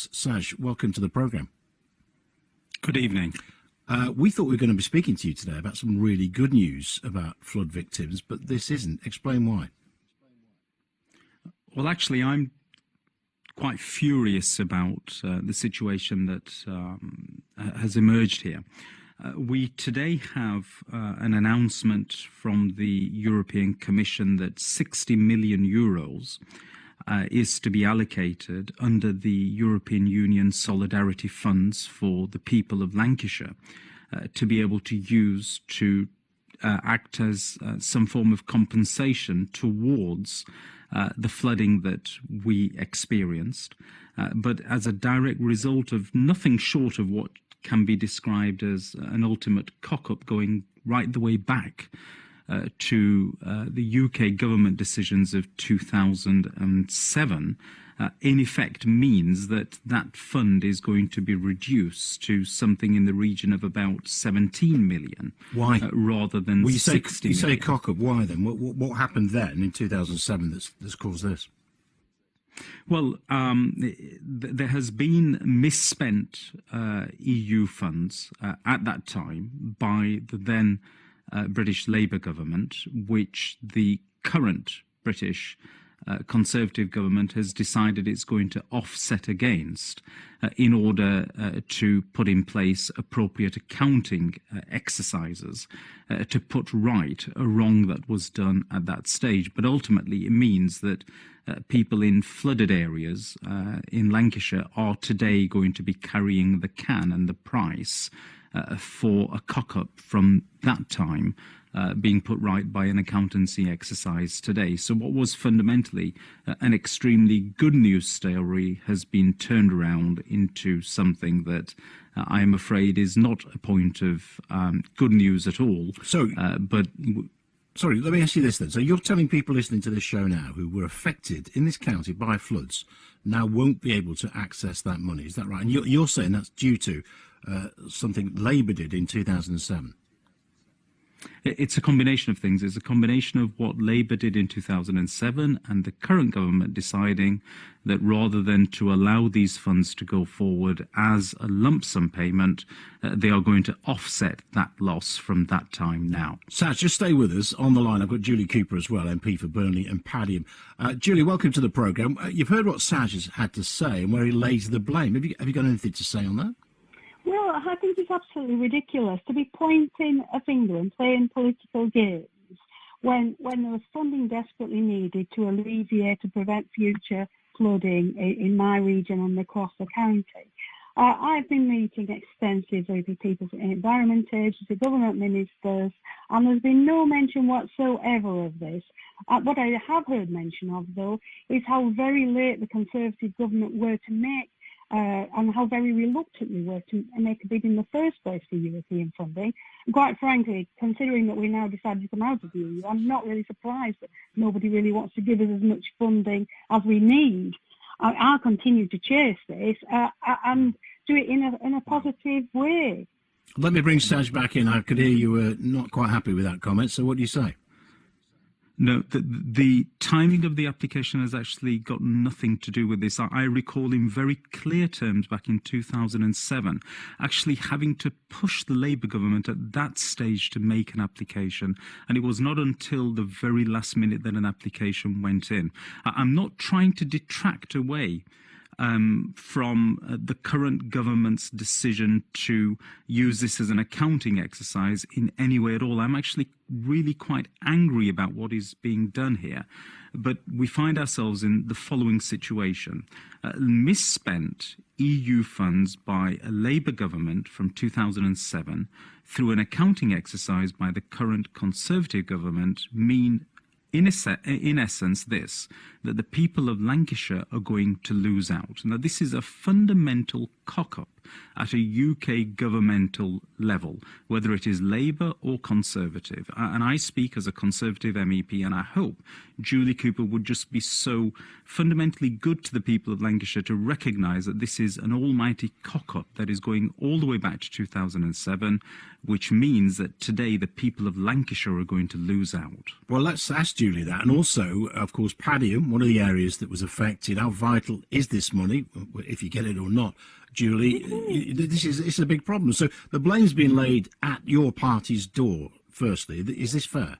Floods. Saj, welcome to the programme. Good evening. We thought we were going to be speaking to you today about some really good news about flood victims, but this isn't. Explain why. Well, actually, I'm quite furious about the situation that has emerged here. We today have an announcement from the European Commission that 60 million euros is to be allocated under the European Union Solidarity Funds for the people of Lancashire to be able to use to act as some form of compensation towards the flooding that we experienced, but as a direct result of nothing short of what can be described as an ultimate cock-up going right the way back to the UK government decisions of 2007, in effect means that that fund is going to be reduced to something in the region of about 17 million. Why? Rather than 60 million. You say cock-up, why then? What happened then in 2007 that's caused this? Well, there has been misspent EU funds at that time by the then British Labour government, which the current British Conservative government has decided it's going to offset against in order to put in place appropriate accounting exercises to put right a wrong that was done at that stage. But ultimately it means that people in flooded areas in Lancashire are today going to be carrying the can and the price for a cock-up from that time being put right by an accountancy exercise today. So what was fundamentally an extremely good news story has been turned around into something that I am afraid is not a point of good news at all. So, sorry, let me ask you this then. So you're telling people listening to this show now who were affected in this county by floods now won't be able to access that money. Is that right? And you're saying that's due to something Labour did in 2007. It's a combination of things. It's a combination of what Labour did in 2007 and the current government deciding that rather than to allow these funds to go forward as a lump sum payment, they are going to offset that loss from that time now. Saj, just stay with us on the line. I've got Julie Cooper as well, MP for Burnley and Padiham. Julie, welcome to the programme. You've heard what Saj has had to say and where he lays the blame. Have you got anything to say on that? Well, I think it's absolutely ridiculous to be pointing a finger and playing political games when there was funding desperately needed to alleviate and prevent future flooding in my region and across the county. I've been meeting extensively with people from environment agencies, government ministers, and there's been no mention whatsoever of this. What I have heard mention of, though, is how very late the Conservative government were to make and how very reluctant we were to make a bid in the first place for European funding. And quite frankly, considering that we now decided to come out of the EU, I'm not really surprised that nobody really wants to give us as much funding as we need. I'll continue to chase this and do it in a positive way. Let me bring Saj back in. I could hear you were not quite happy with that comment, so what do you say? No, the timing of the application has actually got nothing to do with this. I recall in very clear terms back in 2007 actually having to push the Labour government at that stage to make an application, and it was not until the very last minute that an application went in. I'm not trying to detract away from the current government's decision to use this as an accounting exercise in any way at all. I'm actually really quite angry about what is being done here. But we find ourselves in the following situation. Misspent EU funds by a Labour government from 2007 through an accounting exercise by the current Conservative government mean in essence this, that the people of Lancashire are going to lose out. Now, this is a fundamental cock-up at a UK governmental level, whether it is Labour or Conservative. And I speak as a Conservative MEP, and I hope Julie Cooper would just be so fundamentally good to the people of Lancashire to recognise that this is an almighty cock-up that is going all the way back to 2007, which means that today the people of Lancashire are going to lose out. Well, let's ask Julie that. And also, of course, Padiham, one of the areas that was affected. How vital is this money, if you get it or not? Julie, this is a big problem. So the blame's been laid at your party's door, firstly. Is this fair?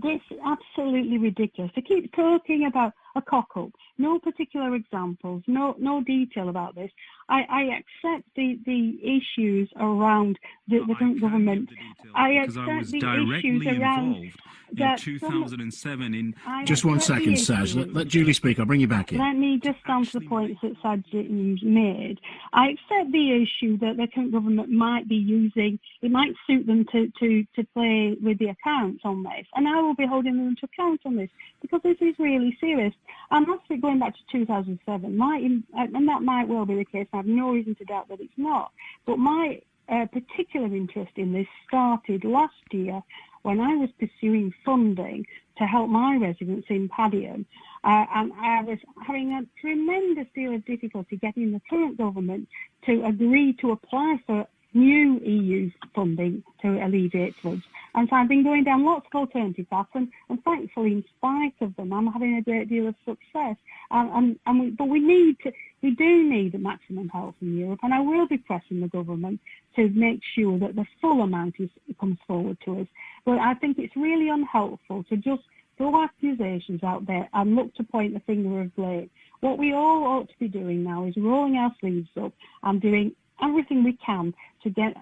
This is absolutely ridiculous. To keep talking about a cock-up, no particular examples, no detail about this. I accept the issues around the current government. I accept the issues around in 2007 in... Just one second, Saj. Let Julie speak. I'll bring you back in. Let me just answer the points that Sajjad made. I accept the issue that the current government might be using, it might suit them to play with the accounts on this. And I will be holding them to account on this because this is really serious. And that's going back to 2007. And that might well be the case. I have no reason to doubt that it's not. But my particular interest in this started last year when I was pursuing funding to help my residents in Padiham, and I was having a tremendous deal of difficulty getting the current government to agree to apply for new EU funding to alleviate floods. And so I've been going down lots of alternative paths, and thankfully, in spite of them, I'm having a great deal of success. But we do need a maximum help from Europe, and I will be pressing the government to make sure that the full amount comes forward to us. But I think it's really unhelpful to just throw accusations out there and look to point the finger of blame. What we all ought to be doing now is rolling our sleeves up and doing everything we can to get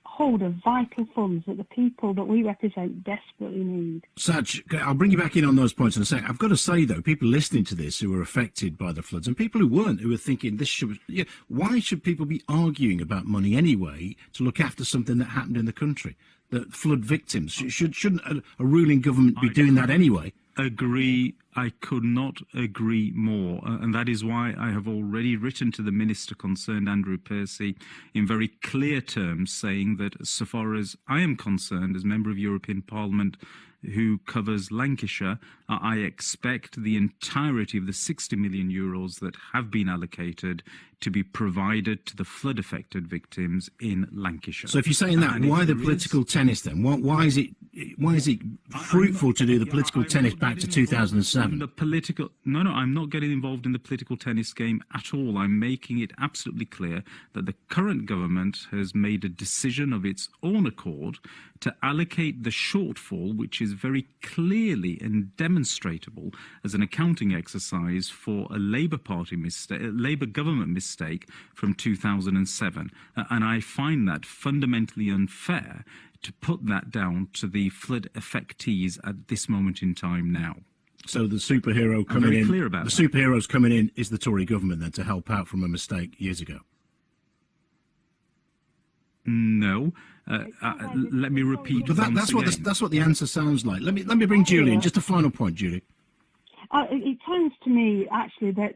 hold of vital funds that the people that we represent desperately need. Saj, I'll bring you back in on those points in a second. I've got to say, though, people listening to this who were affected by the floods and people who weren't, who were thinking why should people be arguing about money anyway to look after something that happened in the country? The flood victims, shouldn't a ruling government be doing that anyway? Agree. I could not agree more, and that is why I have already written to the Minister concerned, Andrew Percy, in very clear terms, saying that so far as I am concerned, as Member of European Parliament who covers Lancashire, I expect the entirety of the €60 million that have been allocated to be provided to the flood-affected victims in Lancashire. So if you're saying that, why the political tennis then? Why is it fruitful to do the political tennis back to 2007? No, I'm not getting involved in the political tennis game at all. I'm making it absolutely clear that the current government has made a decision of its own accord to allocate the shortfall, which is very clearly and demonstrable as an accounting exercise for a Labour Party mistake, Labour government mistake from 2007. And I find that fundamentally unfair to put that down to the flood affectees at this moment in time now. So the superhero coming in, superheroes coming in is the Tory government then to help out from a mistake years ago? No. Let me repeat. But that's what the answer sounds like. Let me bring Julie in. Just a final point, Julie. It sounds to me actually that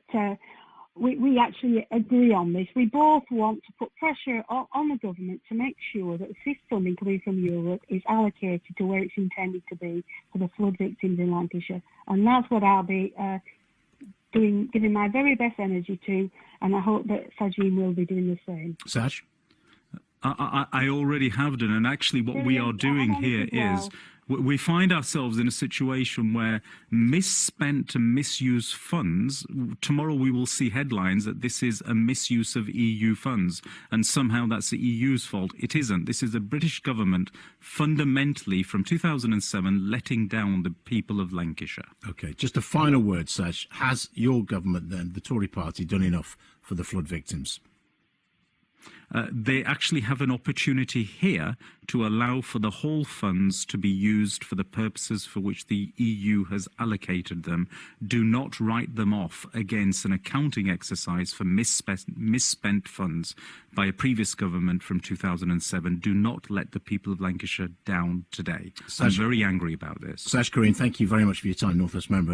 we actually agree on this. We both want to put pressure on the government to make sure that this funding coming from Europe is allocated to where it's intended to be for the flood victims in Lancashire. And that's what I'll be giving my very best energy to, and I hope that Sajjad will be doing the same. Saj? I already have done, and actually what we are doing here is we find ourselves in a situation where misspent and misused funds, tomorrow we will see headlines that this is a misuse of EU funds, and somehow that's the EU's fault. It isn't. This is the British government fundamentally from 2007 letting down the people of Lancashire. Okay, just a final word, Saj. Has your government then, the Tory party, done enough for the flood victims? They actually have an opportunity here to allow for the whole funds to be used for the purposes for which the EU has allocated them. Do not write them off against an accounting exercise for misspent funds by a previous government from 2007. Do not let the people of Lancashire down today. I'm very angry about this. Sajjad Karim, thank you very much for your time, North West member.